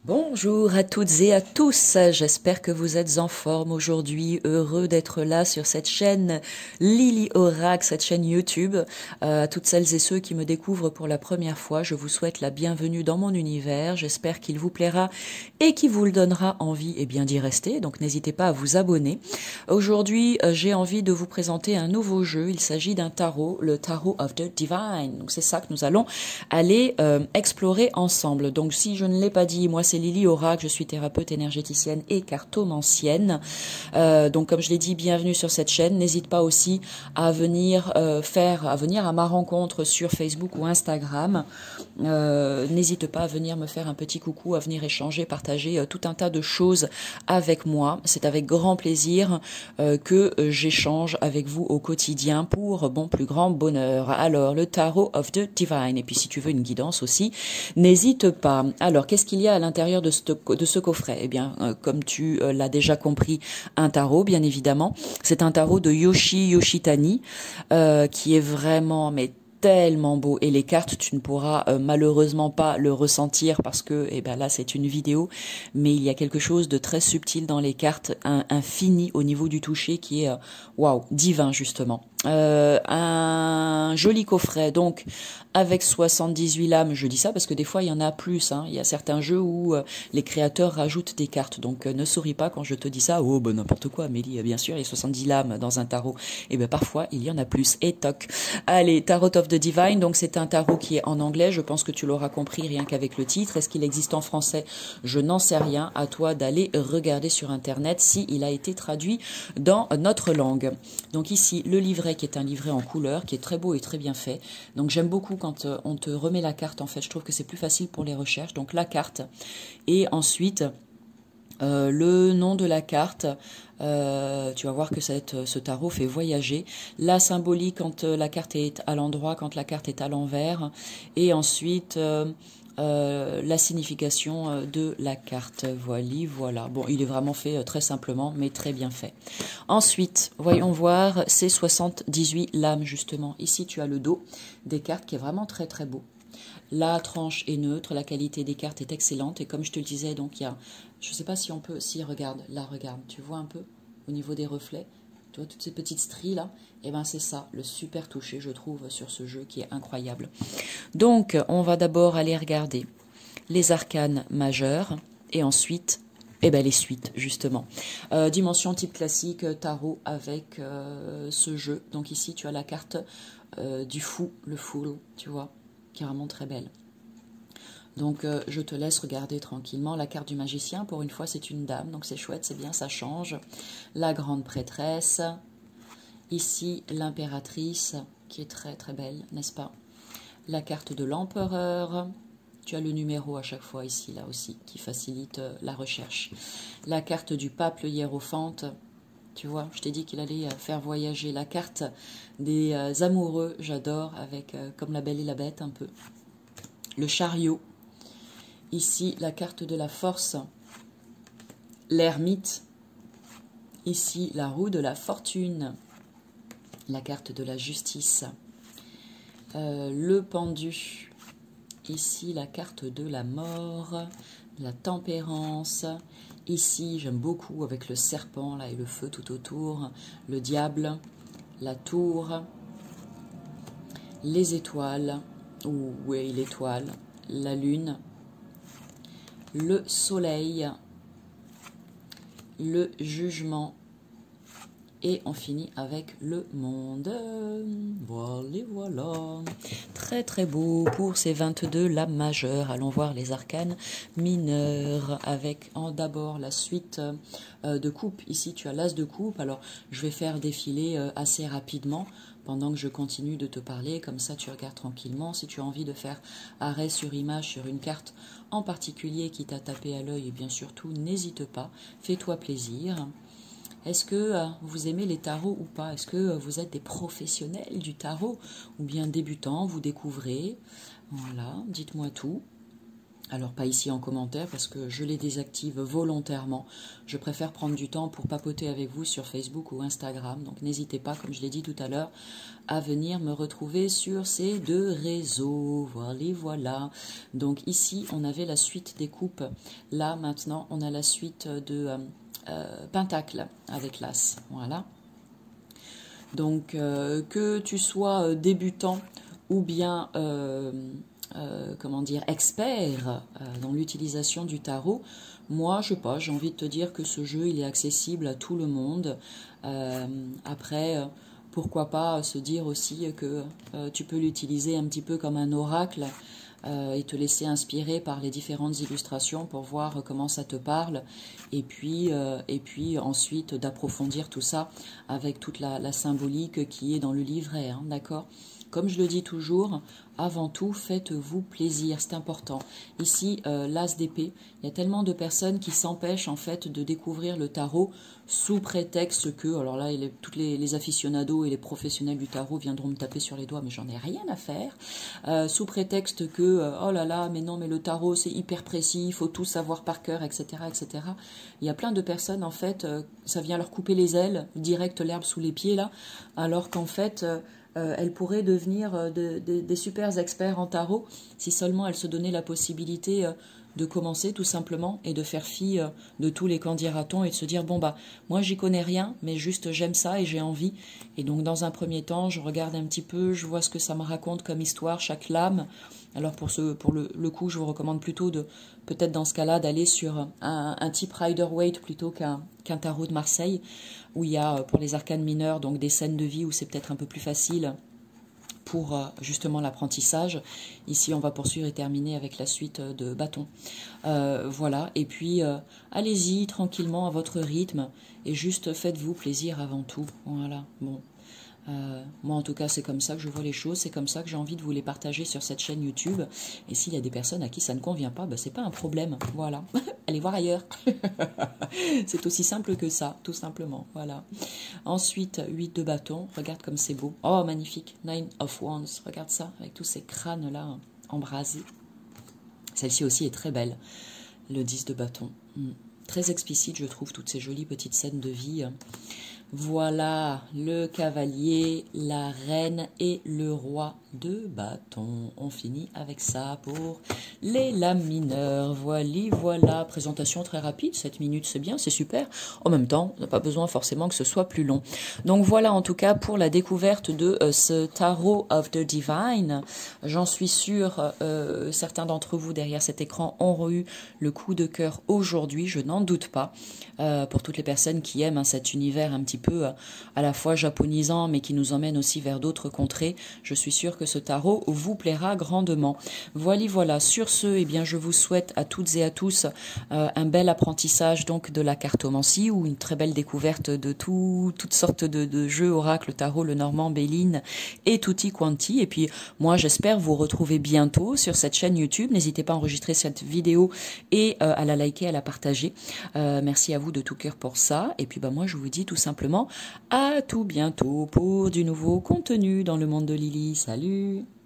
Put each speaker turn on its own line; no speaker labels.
Bonjour à toutes et à tous, j'espère que vous êtes en forme aujourd'hui, heureux d'être là sur cette chaîne Lily Oracle, cette chaîne YouTube. À toutes celles et ceux qui me découvrent pour la première fois, je vous souhaite la bienvenue dans mon univers, j'espère qu'il vous plaira et qu'il vous le donnera envie d'y rester, donc n'hésitez pas à vous abonner. Aujourd'hui, j'ai envie de vous présenter un nouveau jeu, il s'agit d'un tarot, le Tarot of the Divine, donc c'est ça que nous allons aller explorer ensemble. Donc si je ne l'ai pas dit, moi c'est Lily Oracle, je suis thérapeute énergéticienne et cartomancienne. Donc comme je l'ai dit, bienvenue sur cette chaîne. N'hésite pas aussi à venir à ma rencontre sur Facebook ou Instagram. N'hésite pas à venir me faire un petit coucou, à venir échanger, partager tout un tas de choses avec moi. C'est avec grand plaisir que j'échange avec vous au quotidien pour plus grand bonheur. Alors, le Tarot of the Divine. Et puis si tu veux une guidance aussi, n'hésite pas. Alors, qu'est-ce qu'il y a à l'intérieur de ce coffret? Eh bien, comme tu l'as déjà compris, un tarot, bien évidemment. C'est un tarot de Yoshitani, qui est vraiment tellement beau, et les cartes tu ne pourras malheureusement pas le ressentir parce que là c'est une vidéo, mais il y a quelque chose de très subtil dans les cartes, un fini au niveau du toucher qui est waouh, divin justement. Un joli coffret donc avec 78 lames, je dis ça parce que des fois il y en a plus, il y a certains jeux où les créateurs rajoutent des cartes, donc ne souris pas quand je te dis ça, oh n'importe quoi Amélie, bien sûr il y a 70 lames dans un tarot, parfois il y en a plus, et toc. Allez, Tarot of the Divine, donc c'est un tarot qui est en anglais, je pense que tu l'auras compris rien qu'avec le titre. Est-ce qu'il existe en français? Je n'en sais rien, à toi d'aller regarder sur internet s'il a été traduit dans notre langue. Donc ici le livret qui est un livret en couleur, qui est très beau et très bien fait. Donc j'aime beaucoup quand on te remet la carte, en fait je trouve que c'est plus facile pour les recherches. Donc la carte et ensuite le nom de la carte. Tu vas voir que ce tarot fait voyager. La symbolique quand la carte est à l'endroit, quand la carte est à l'envers, et ensuite la signification de la carte. Voilà. Bon, il est vraiment fait très simplement, mais très bien fait. Ensuite, voyons voir ces 78 lames justement. Ici, tu as le dos des cartes qui est vraiment très très beau. La tranche est neutre, la qualité des cartes est excellente, et comme je te le disais, donc il y a, je ne sais pas si on peut, si regarde, là regarde, tu vois un peu au niveau des reflets, tu vois toutes ces petites stries là, c'est ça, le super toucher je trouve sur ce jeu qui est incroyable. Donc on va d'abord aller regarder les arcanes majeures et ensuite les suites justement. Dimension type classique, tarot avec ce jeu. Donc ici tu as la carte du fou, le fool, tu vois, qui est vraiment très belle. Donc je te laisse regarder tranquillement. La carte du magicien, pour une fois c'est une dame, donc c'est chouette, c'est bien, ça change. La grande prêtresse, ici l'impératrice, qui est très très belle, n'est-ce pas? La carte de l'empereur, tu as le numéro à chaque fois ici, là aussi, qui facilite la recherche. La carte du pape, le hiérophante, tu vois, je t'ai dit qu'il allait faire voyager. La carte des amoureux, j'adore, avec comme la belle et la bête un peu. Le chariot. Ici, la carte de la force, l'ermite. Ici, la roue de la fortune, la carte de la justice, le pendu. Ici, la carte de la mort, la tempérance. Ici, j'aime beaucoup avec le serpent là et le feu tout autour, le diable, la tour, les étoiles, oui, l'étoile, la lune, le soleil, le jugement, et on finit avec le monde. Voilà. Très très beau pour ces 22 lames majeures. Allons voir les arcanes mineures avec d'abord la suite de coupe. Ici tu as l'as de coupe. Alors je vais faire défiler assez rapidement pendant que je continue de te parler, comme ça tu regardes tranquillement. Si tu as envie de faire arrêt sur image sur une carte en particulier qui t'a tapé à l'œil, et bien surtout n'hésite pas, fais-toi plaisir. Est-ce que vous aimez les tarots ou pas? Est-ce que vous êtes des professionnels du tarot ou bien débutants, vous découvrez? Voilà, dites-moi tout. Alors pas ici en commentaire parce que je les désactive volontairement. Je préfère prendre du temps pour papoter avec vous sur Facebook ou Instagram. Donc n'hésitez pas, comme je l'ai dit tout à l'heure, à venir me retrouver sur ces deux réseaux. Voilà, voilà. Donc ici, on avait la suite des coupes. Là, maintenant, on a la suite de Pentacle avec l'As. Voilà. Donc que tu sois débutant ou bien... comment dire, expert dans l'utilisation du tarot, moi, je sais pas, j'ai envie de te dire que ce jeu, il est accessible à tout le monde. Après, pourquoi pas se dire aussi que tu peux l'utiliser un petit peu comme un oracle et te laisser inspirer par les différentes illustrations pour voir comment ça te parle. Et puis ensuite, d'approfondir tout ça avec toute la symbolique qui est dans le livret, hein, d'accord ? Comme je le dis toujours, avant tout, faites-vous plaisir, c'est important. Ici, l'As d'épée, il y a tellement de personnes qui s'empêchent en fait de découvrir le tarot sous prétexte que, alors là, tous les aficionados et les professionnels du tarot viendront me taper sur les doigts, mais j'en ai rien à faire. Sous prétexte que, oh là là, mais non, mais le tarot c'est hyper précis, il faut tout savoir par cœur, etc., etc. Il y a plein de personnes, en fait, ça vient leur couper les ailes, direct l'herbe sous les pieds là, alors qu'en fait... elles pourraient devenir des super experts en tarot si seulement elles se donnaient la possibilité de commencer tout simplement et de faire fi de tous les candidatons et de se dire bon bah moi j'y connais rien mais juste j'aime ça et j'ai envie et donc dans un premier temps je regarde un petit peu, je vois ce que ça me raconte comme histoire, chaque lame. Alors pour le coup je vous recommande plutôt de peut-être dans ce cas-là d'aller sur un type Rider-Waite plutôt qu'un tarot de Marseille où il y a pour les arcanes mineurs donc des scènes de vie où c'est peut-être un peu plus facile pour justement l'apprentissage. Ici, on va poursuivre et terminer avec la suite de bâton. Voilà, et puis allez-y tranquillement à votre rythme et juste faites-vous plaisir avant tout. Voilà, bon. Moi en tout cas c'est comme ça que je vois les choses, c'est comme ça que j'ai envie de vous les partager sur cette chaîne YouTube et s'il y a des personnes à qui ça ne convient pas, ben, c'est pas un problème, voilà, allez voir ailleurs. C'est aussi simple que ça, tout simplement, voilà. Ensuite 8 de bâton, regarde comme c'est beau, oh magnifique, 9 of Wands, regarde ça avec tous ces crânes là hein, embrasés. Celle-ci aussi est très belle, le 10 de bâton, très explicite je trouve, toutes ces jolies petites scènes de vie. Voilà, le cavalier, la reine et le roi de bâton. On finit avec ça pour les lames mineures. Voilà, présentation très rapide, 7 minutes c'est bien, c'est super. En même temps, on n'a pas besoin forcément que ce soit plus long. Donc voilà en tout cas pour la découverte de ce Tarot of the Divine. J'en suis sûre, certains d'entre vous derrière cet écran ont eu le coup de cœur aujourd'hui, je n'en doute pas. Pour toutes les personnes qui aiment cet univers un petit peu à la fois japonisant mais qui nous emmène aussi vers d'autres contrées, je suis sûre que ce tarot vous plaira grandement. Voilà, sur ce, eh bien, je vous souhaite à toutes et à tous un bel apprentissage donc de la cartomancie ou une très belle découverte de toutes sortes de jeux, oracles, tarot, le normand, Béline et tutti quanti. Et puis moi j'espère vous retrouver bientôt sur cette chaîne YouTube. N'hésitez pas à enregistrer cette vidéo et à la liker, à la partager. Merci à vous de tout cœur pour ça. Et puis bah, moi je vous dis tout simplement à tout bientôt pour du nouveau contenu dans le monde de Lily. Salut!